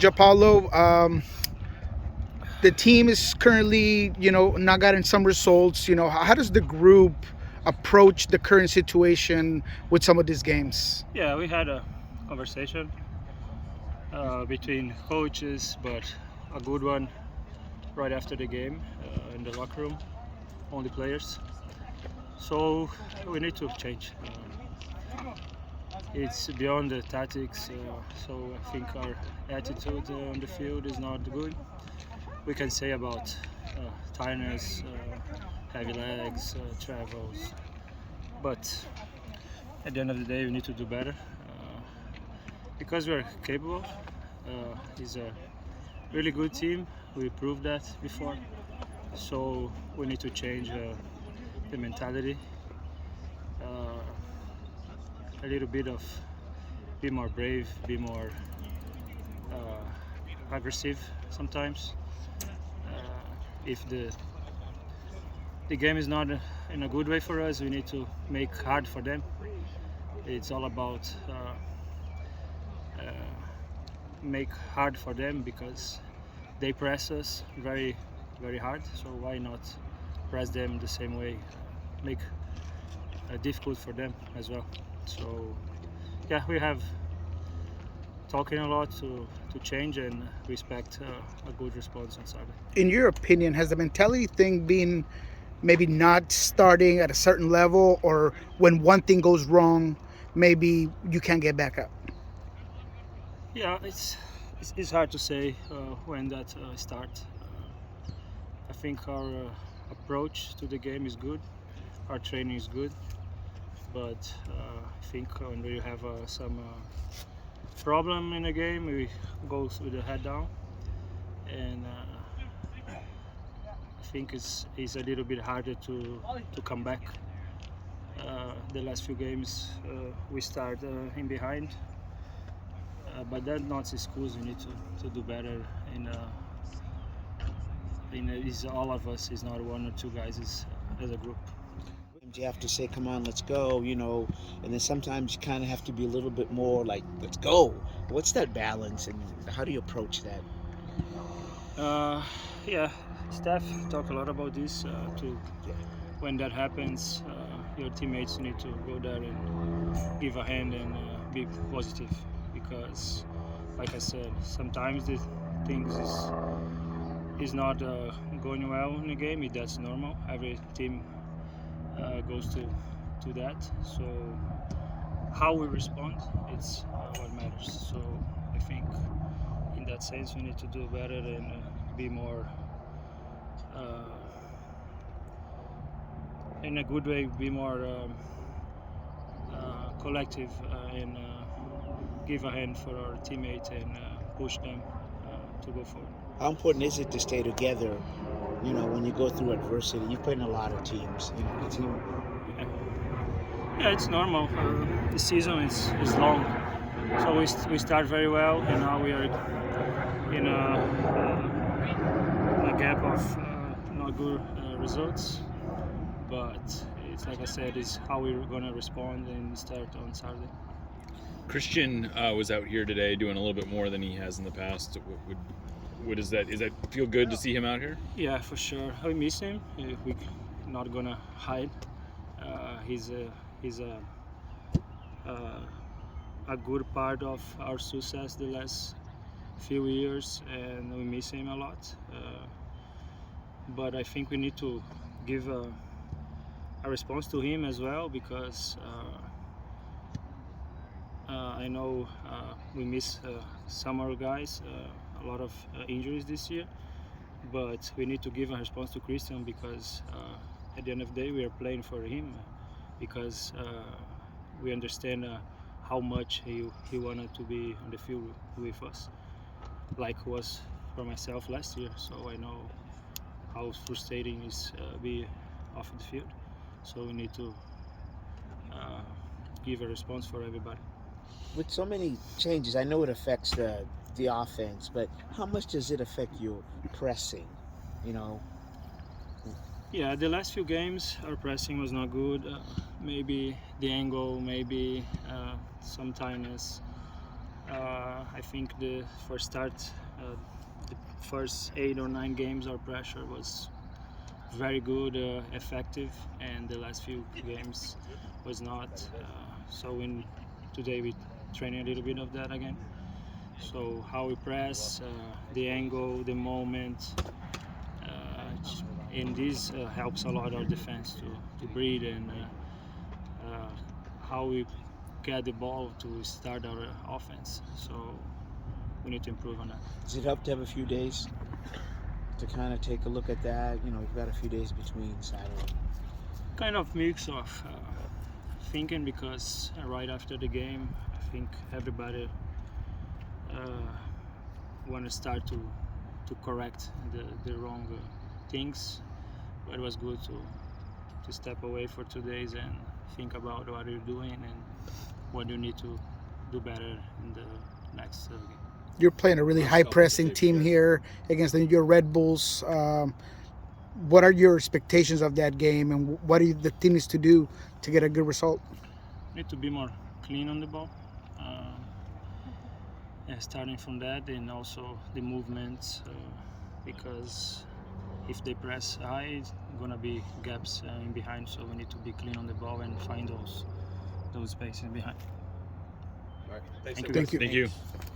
João Paulo, the team is currently, not gotten some results. How does the group approach the current situation with some of these games? Yeah, we had a conversation between coaches, but a good one right after the game in the locker room, only players. So we need to change. It's beyond the tactics, so I think our attitude on the field is not good. We can say about tiredness, heavy legs, travels, but at the end of the day, we need to do better because we're capable. It's a really good team. We proved that before. So we need to change the mentality, a little bit of be more brave, be more aggressive sometimes. If the game is not in a good way for us, we need to make hard for them. It's all about make hard for them because they press us very, very hard. So why not press them the same way? Make difficult for them as well. So yeah, we have talking a lot to change and respect a good response on Saturday. In your opinion, has the mentality thing been maybe not starting at a certain level, or when one thing goes wrong, maybe you can't get back up? Yeah, it's hard to say when that starts. I think our approach to the game is good, our training is good, but I think when we have some problem in a game, we go with the head down, and I think it's a little bit harder to come back. The last few games we start in behind, but that's not excuse. We need to do better is all of us. It's not one or two guys. It's as a group. You have to say, "Come on, let's go," and then sometimes you kind of have to be a little bit more like, "Let's go." What's that balance, and how do you approach that? Uh, yeah, staff talk a lot about this. To when that happens, your teammates need to go there and give a hand and be positive because, like I said, sometimes the things is not going well in the game. That's normal. Every team goes to that. So how we respond, it's what matters. So I think in that sense we need to do better and be more uh, in a good way, be more collective and give a hand for our teammates and push them to go forward. How important is it to stay together? When you go through adversity, you've played in a lot of teams. The team. Yeah, yeah, it's normal. The season is long, so we start very well, and now we are in a gap of not good results. But it's like I said, is how we're gonna respond and start on Saturday. Christian was out here today doing a little bit more than he has in the past. What is that? Is that feel good to see him out here? Yeah, for sure. We miss him. We not gonna hide. He's a good part of our success the last few years, and we miss him a lot. But I think we need to give a response to him as well because I know we miss some of our guys, a lot of injuries this year, but we need to give a response to Christian because at the end of the day we are playing for him because we understand how much he wanted to be on the field with us, like was for myself last year. So I know how frustrating it is be off the field. So we need to uh, give a response for everybody. With so many changes, I know it affects the offense, but how much does it affect your pressing? You know, Yeah, the last few games our pressing was not good. Maybe the angle, maybe some tiredness. I think for start, the first 8 or 9 games, our pressure was very good, effective, and the last few games was not. So today we train a little bit of that again. So how we press, the angle, the moment, and this helps a lot our defense to breathe, and how we get the ball to start our offense. So we need to improve on that. Does it help to have a few days to kind of take a look at that? You know, you've got a few days between Saturday. Kind of mix of thinking, because right after the game, I think everybody want to start to correct the wrong things. But it was good to step away for 2 days and think about what you're doing and what you need to do better in the next game. You're playing a really high pressing team here against your Red Bulls. What are your expectations of that game, and what do the team needs to do to get a good result? Need to be more clean on the ball. Starting from that, and also the movements, because if they press high, it's gonna be gaps in behind. So we need to be clean on the ball and find those spaces behind. All right. Thanks, Thank everyone. Thank you. Thank you.